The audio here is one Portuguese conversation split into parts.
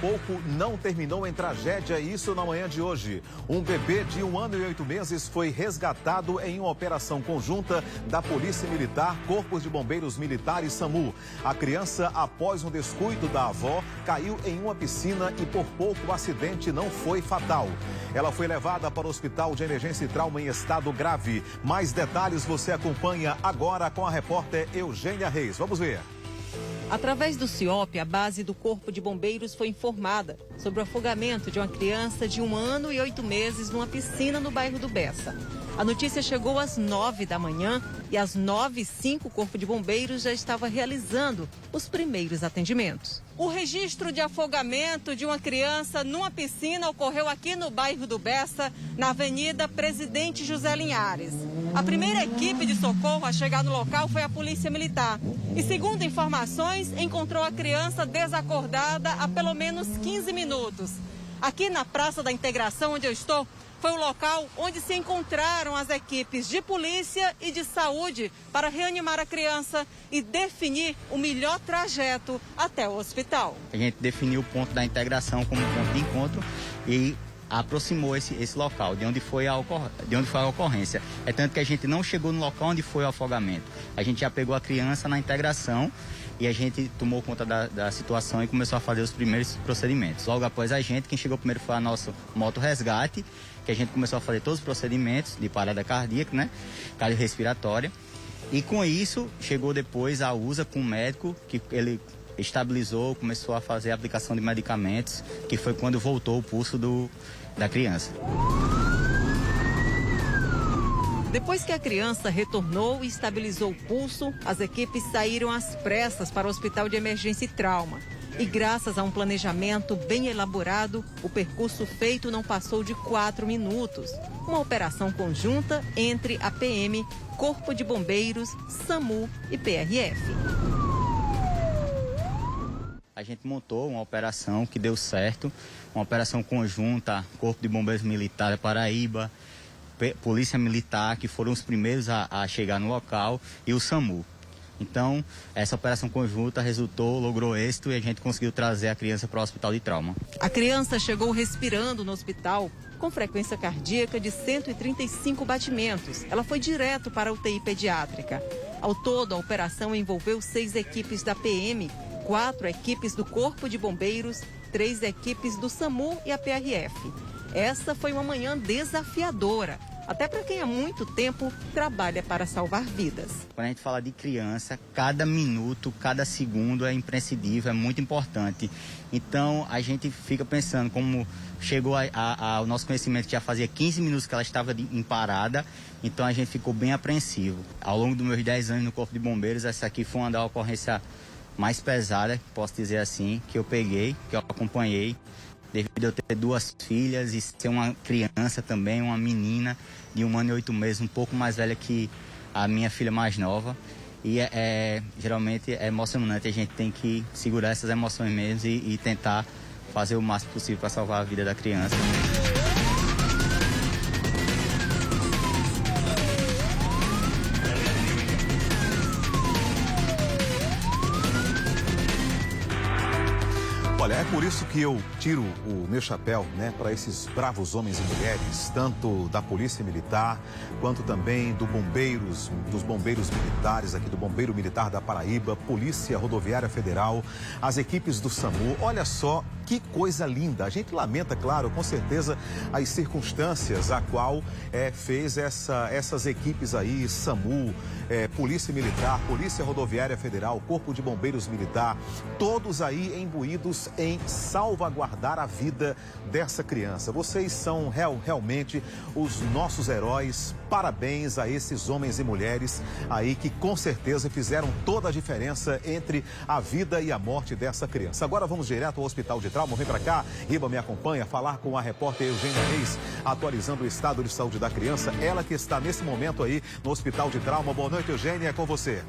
Pouco não terminou em tragédia, isso na manhã de hoje. Um bebê de 1 ano e 8 meses foi resgatado em uma operação conjunta da Polícia Militar, Corpos de Bombeiros Militares e SAMU. A criança, após um descuido da avó, caiu em uma piscina e por pouco o acidente não foi fatal. Ela foi levada para o Hospital de Emergência e Trauma em estado grave. Mais detalhes você acompanha agora com a repórter Eugênia Reis. Vamos ver. Através do CIOP, a base do Corpo de Bombeiros foi informada sobre o afogamento de uma criança de 1 ano e 8 meses numa piscina no bairro do Bessa. A notícia chegou às 9 da manhã e às 9h05 o Corpo de Bombeiros já estava realizando os primeiros atendimentos. O registro de afogamento de uma criança numa piscina ocorreu aqui no bairro do Bessa, na Avenida Presidente José Linhares. A primeira equipe de socorro a chegar no local foi a Polícia Militar. E, segundo informações, encontrou a criança desacordada há pelo menos 15 minutos. Aqui na Praça da Integração, onde eu estou, foi o local onde se encontraram as equipes de polícia e de saúde para reanimar a criança e definir o melhor trajeto até o hospital. A gente definiu o ponto da integração como ponto de encontro e aproximou esse local, de onde foi a ocorrência. É tanto que a gente não chegou no local onde foi o afogamento. A gente já pegou a criança na integração e a gente tomou conta da situação e começou a fazer os primeiros procedimentos. Logo após a gente, quem chegou primeiro foi a nossa moto resgate, que a gente começou a fazer todos os procedimentos de parada cardíaca, né, cardiorrespiratória. E com isso, chegou depois a USA com o médico, que ele estabilizou, começou a fazer a aplicação de medicamentos, que foi quando voltou o pulso da criança. Depois que a criança retornou e estabilizou o pulso, as equipes saíram às pressas para o Hospital de Emergência e Trauma. E graças a um planejamento bem elaborado, o percurso feito não passou de 4 minutos. Uma operação conjunta entre a PM, Corpo de Bombeiros, SAMU e PRF. A gente montou uma operação que deu certo, uma operação conjunta, Corpo de Bombeiros Militar da Paraíba, Polícia Militar, que foram os primeiros a chegar no local, e o SAMU. Então, essa operação conjunta logrou êxito e a gente conseguiu trazer a criança para o hospital de trauma. A criança chegou respirando no hospital com frequência cardíaca de 135 batimentos. Ela foi direto para a UTI pediátrica. Ao todo, a operação envolveu 6 equipes da PM, 4 equipes do Corpo de Bombeiros, 3 equipes do SAMU e a PRF. Essa foi uma manhã desafiadora, até para quem há muito tempo trabalha para salvar vidas. Quando a gente fala de criança, cada minuto, cada segundo é imprescindível, é muito importante. Então, a gente fica pensando como chegou ao nosso conhecimento que já fazia 15 minutos que ela estava em parada, então a gente ficou bem apreensivo. Ao longo dos meus 10 anos no Corpo de Bombeiros, essa aqui foi uma da ocorrência mais pesada, posso dizer assim, que eu peguei, que eu acompanhei, devido a eu ter 2 filhas e ser uma criança também, uma menina de 1 ano e 8 meses, um pouco mais velha que a minha filha mais nova. E geralmente é emocionante, a gente tem que segurar essas emoções mesmo e tentar fazer o máximo possível para salvar a vida da criança. Olha, é por isso que eu tiro o meu chapéu, né, para esses bravos homens e mulheres, tanto da Polícia Militar, quanto também dos bombeiros militares aqui, do Bombeiro Militar da Paraíba, Polícia Rodoviária Federal, as equipes do SAMU. Olha só que coisa linda. A gente lamenta, claro, com certeza, as circunstâncias a qual fez essas equipes aí, SAMU, Polícia Militar, Polícia Rodoviária Federal, Corpo de Bombeiros Militar, todos aí imbuídos em salvaguardar a vida dessa criança. Vocês são realmente os nossos heróis. Parabéns a esses homens e mulheres aí que com certeza fizeram toda a diferença entre a vida e a morte dessa criança. Agora vamos direto ao Hospital de Trauma. Vem pra cá, Riba me acompanha, falar com a repórter Eugênia Reis, atualizando o estado de saúde da criança. Ela que está nesse momento aí no Hospital de Trauma. Boa noite, Eugênia, é com você.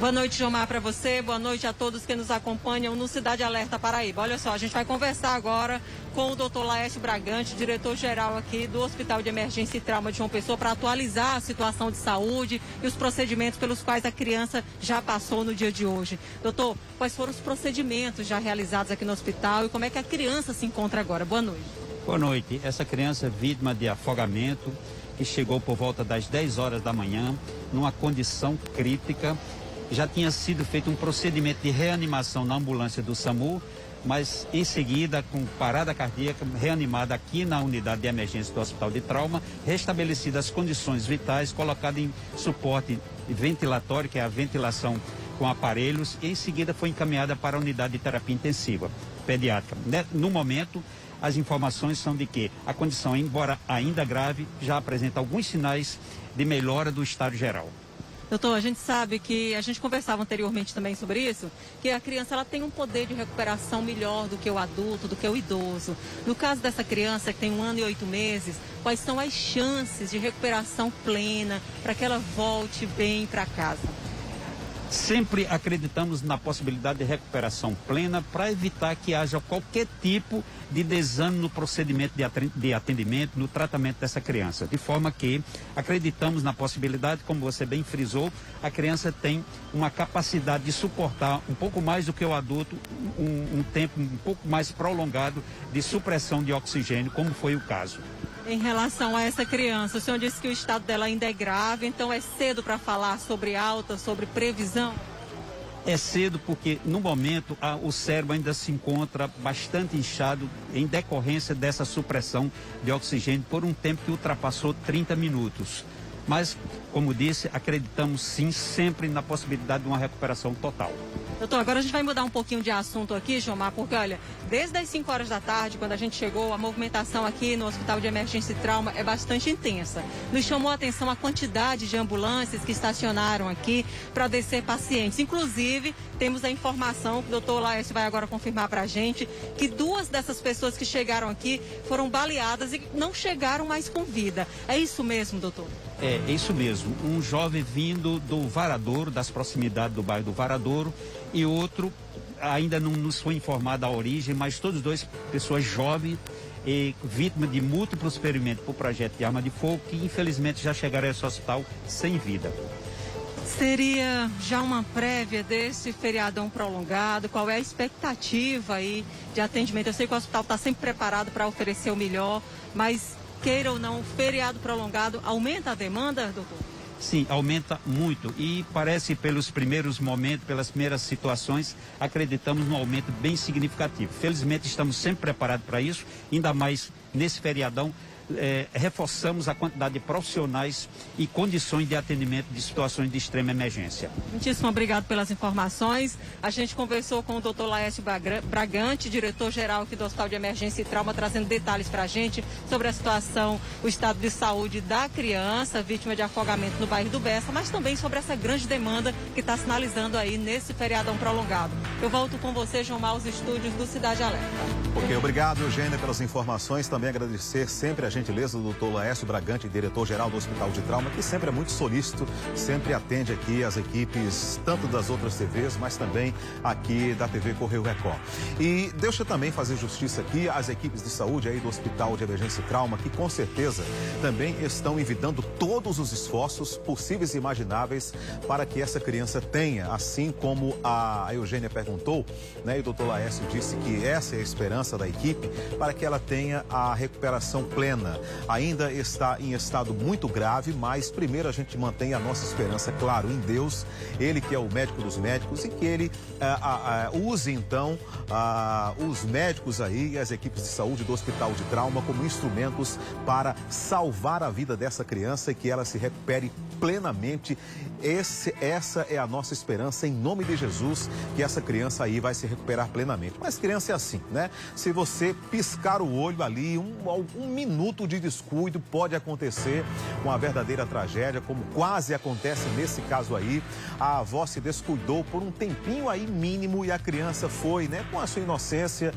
Boa noite, Jomar, para você. Boa noite a todos que nos acompanham no Cidade Alerta Paraíba. Olha só, a gente vai conversar agora com o Dr. Laércio Bragante, diretor-geral aqui do Hospital de Emergência e Trauma de João Pessoa, para atualizar a situação de saúde e os procedimentos pelos quais a criança já passou no dia de hoje. Doutor, quais foram os procedimentos já realizados aqui no hospital e como é que a criança se encontra agora? Boa noite. Boa noite. Essa criança é vítima de afogamento, que chegou por volta das 10 horas da manhã, numa condição crítica. Já tinha sido feito um procedimento de reanimação na ambulância do SAMU, mas em seguida, com parada cardíaca, reanimada aqui na unidade de emergência do Hospital de Trauma, restabelecidas as condições vitais, colocada em suporte ventilatório, que é a ventilação com aparelhos, e em seguida foi encaminhada para a unidade de terapia intensiva pediátrica. No momento, as informações são de que a condição, embora ainda grave, já apresenta alguns sinais de melhora do estado geral. Doutor, a gente sabe que, a gente conversava anteriormente também sobre isso, que a criança ela tem um poder de recuperação melhor do que o adulto, do que o idoso. No caso dessa criança que tem 1 ano e 8 meses, quais são as chances de recuperação plena para que ela volte bem para casa? Sempre acreditamos na possibilidade de recuperação plena para evitar que haja qualquer tipo de desânimo no procedimento de atendimento, no tratamento dessa criança. De forma que acreditamos na possibilidade, como você bem frisou, a criança tem uma capacidade de suportar um pouco mais do que o adulto, um tempo um pouco mais prolongado de supressão de oxigênio, como foi o caso. Em relação a essa criança, o senhor disse que o estado dela ainda é grave, então é cedo para falar sobre alta, sobre previsão? É cedo porque, no momento, o cérebro ainda se encontra bastante inchado em decorrência dessa supressão de oxigênio por um tempo que ultrapassou 30 minutos. Mas, como disse, acreditamos sim sempre na possibilidade de uma recuperação total. Doutor, agora a gente vai mudar um pouquinho de assunto aqui, Jomar, porque olha, desde as 5 horas da tarde, quando a gente chegou, a movimentação aqui no Hospital de Emergência e Trauma é bastante intensa. Nos chamou a atenção a quantidade de ambulâncias que estacionaram aqui para descer pacientes. Inclusive, temos a informação que o doutor Laércio vai agora confirmar para a gente, que 2 dessas pessoas que chegaram aqui foram baleadas e não chegaram mais com vida. É isso mesmo, doutor? É isso mesmo. Um jovem vindo do Varadouro, das proximidades do bairro do Varadouro, e outro, ainda não nos foi informada a origem, mas todos 2 pessoas jovens e vítimas de múltiplos ferimentos por projeto de arma de fogo, que infelizmente já chegaram a esse hospital sem vida. Seria já uma prévia desse feriadão prolongado? Qual é a expectativa aí de atendimento? Eu sei que o hospital está sempre preparado para oferecer o melhor, mas queira ou não, o feriado prolongado aumenta a demanda, doutor? Sim, aumenta muito e parece pelos primeiros momentos, pelas primeiras situações, acreditamos num aumento bem significativo. Felizmente estamos sempre preparados para isso, ainda mais nesse feriadão. Reforçamos a quantidade de profissionais e condições de atendimento de situações de extrema emergência. Muitíssimo obrigado pelas informações. A gente conversou com o Dr. Laércio Bragante, diretor-geral aqui do Hospital de Emergência e Trauma, trazendo detalhes para a gente sobre a situação, o estado de saúde da criança vítima de afogamento no bairro do Bessa, mas também sobre essa grande demanda que está sinalizando aí nesse feriadão prolongado. Eu volto com você, Jomar, aos estúdios do Cidade Alerta. Ok, obrigado, Eugênia, pelas informações. Também agradecer sempre a gentileza do Dr. Laércio Bragante, diretor-geral do Hospital de Trauma, que sempre é muito solícito, sempre atende aqui as equipes, tanto das outras TVs, mas também aqui da TV Correio Record. E deixa eu também fazer justiça aqui às equipes de saúde aí do Hospital de Emergência e Trauma, que com certeza também estão envidando todos os esforços possíveis e imagináveis para que essa criança tenha, assim como a Eugênia perguntou, né, e o Dr. Laércio disse que essa é a esperança da equipe, para que ela tenha a recuperação plena. Ainda está em estado muito grave, mas primeiro a gente mantém a nossa esperança, claro, em Deus, Ele que é o médico dos médicos, e que Ele use então os médicos aí e as equipes de saúde do Hospital de Trauma como instrumentos para salvar a vida dessa criança e que ela se recupere plenamente. Essa é a nossa esperança, em nome de Jesus, que essa criança aí vai se recuperar plenamente. Mas criança é assim, né? Se você piscar o olho ali, um minuto de descuido pode acontecer uma verdadeira tragédia, como quase acontece nesse caso aí. A avó se descuidou por um tempinho aí mínimo e a criança foi, né, com a sua inocência,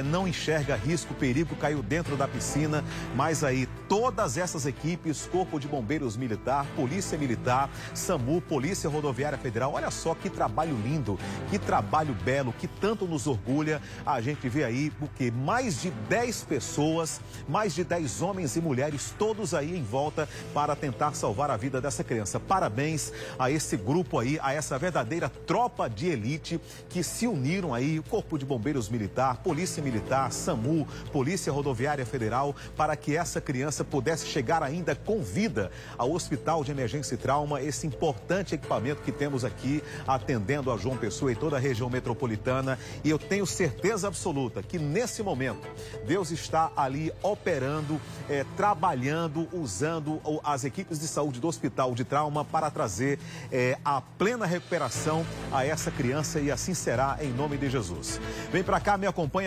não enxerga risco, perigo, caiu dentro da piscina. Mas aí todas essas equipes, Corpo de Bombeiros Militar, Polícia Polícia Militar, SAMU, Polícia Rodoviária Federal. Olha só que trabalho lindo, que trabalho belo, que tanto nos orgulha. A gente vê aí o quê? Mais de 10 pessoas, mais de 10 homens e mulheres, todos aí em volta para tentar salvar a vida dessa criança. Parabéns a esse grupo aí, a essa verdadeira tropa de elite que se uniram aí, o Corpo de Bombeiros Militar, Polícia Militar, SAMU, Polícia Rodoviária Federal, para que essa criança pudesse chegar ainda com vida ao Hospital de Emergência e Trauma, esse importante equipamento que temos aqui atendendo a João Pessoa e toda a região metropolitana. E eu tenho certeza absoluta que nesse momento Deus está ali operando, trabalhando, usando as equipes de saúde do Hospital de Trauma para trazer a plena recuperação a essa criança, e assim será em nome de Jesus. Vem para cá, me acompanha